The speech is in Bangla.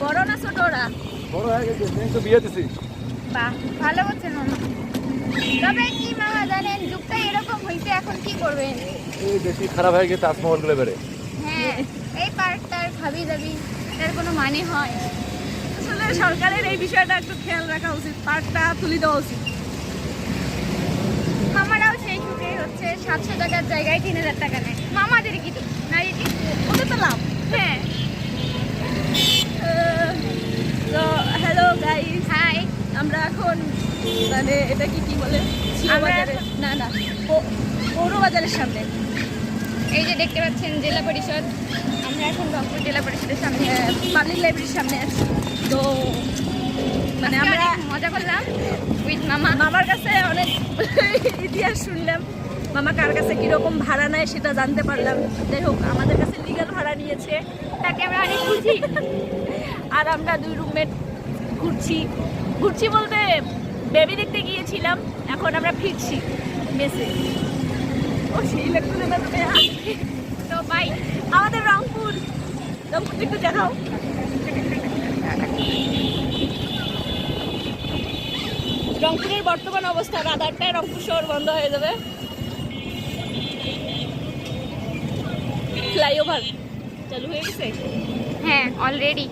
বড় না ছোট ওরা? বড় হয়ে গেছে, তো বিয়ে দিছি। বাহ, ভালো করছেন মামা। তবে কি মামা জানেন, যুগটা এরকম হইছে, এখন কি করবেন? এই বেশি খারাপ হয়ে গেছে তাজমহলগুলো বেড়ে। হ্যাঁ, এই পার্কটার ভাবি দাবি এর কোনো মানে হয়? আসলে সরকারের এই বিষয়টা একটু খেয়াল রাখা উচিত, পার্কটা তুলে দেওয়া উচিত। মামারাও সেই সুখে হচ্ছে 700 টাকার জায়গায় 3000 টাকা নেয়। মামাদের কি তো নারী ওদের তো লাভ। হ্যাঁ। তো হ্যালো গাইস, হাই, আমরা এখন মানে এটা কি বলে, আমরা না না পৌর বাজারের সামনে। এই যে দেখতে পাচ্ছেন জেলা পরিষদ, আমরা এখন রংপুর জেলা পরিষদের সামনে পাবলিক লাইব্রেরির সামনে আছি। তো মানে আমরা মজা করলাম উইথ মামা। মামার কাছে অনেক ইতিহাস শুনলাম, মামা কার কাছে কিরকম ভাড়া নেয় সেটা জানতে পারলাম। যাই হোক, আমাদের কাছে লিগ্যাল ভাড়া নিয়েছে, তাকে আমরা অনেক খুশি। আর আমরা 2 রুমমেট ঘুরছি বলতে বেবি দেখতে গিয়েছিলাম, এখন আমরা ফিরছি মেসে। ও সেই লাগতো না তো বাই। আমাদের রংপুর একটু দেখাও। রংপুরের বর্তমান অবস্থা, রাত 8টায় রংপুর শহর বন্ধ হয়ে যাবে। ফ্লাইওভার চালু হয়ে গেছে। হ্যাঁ, অলরেডি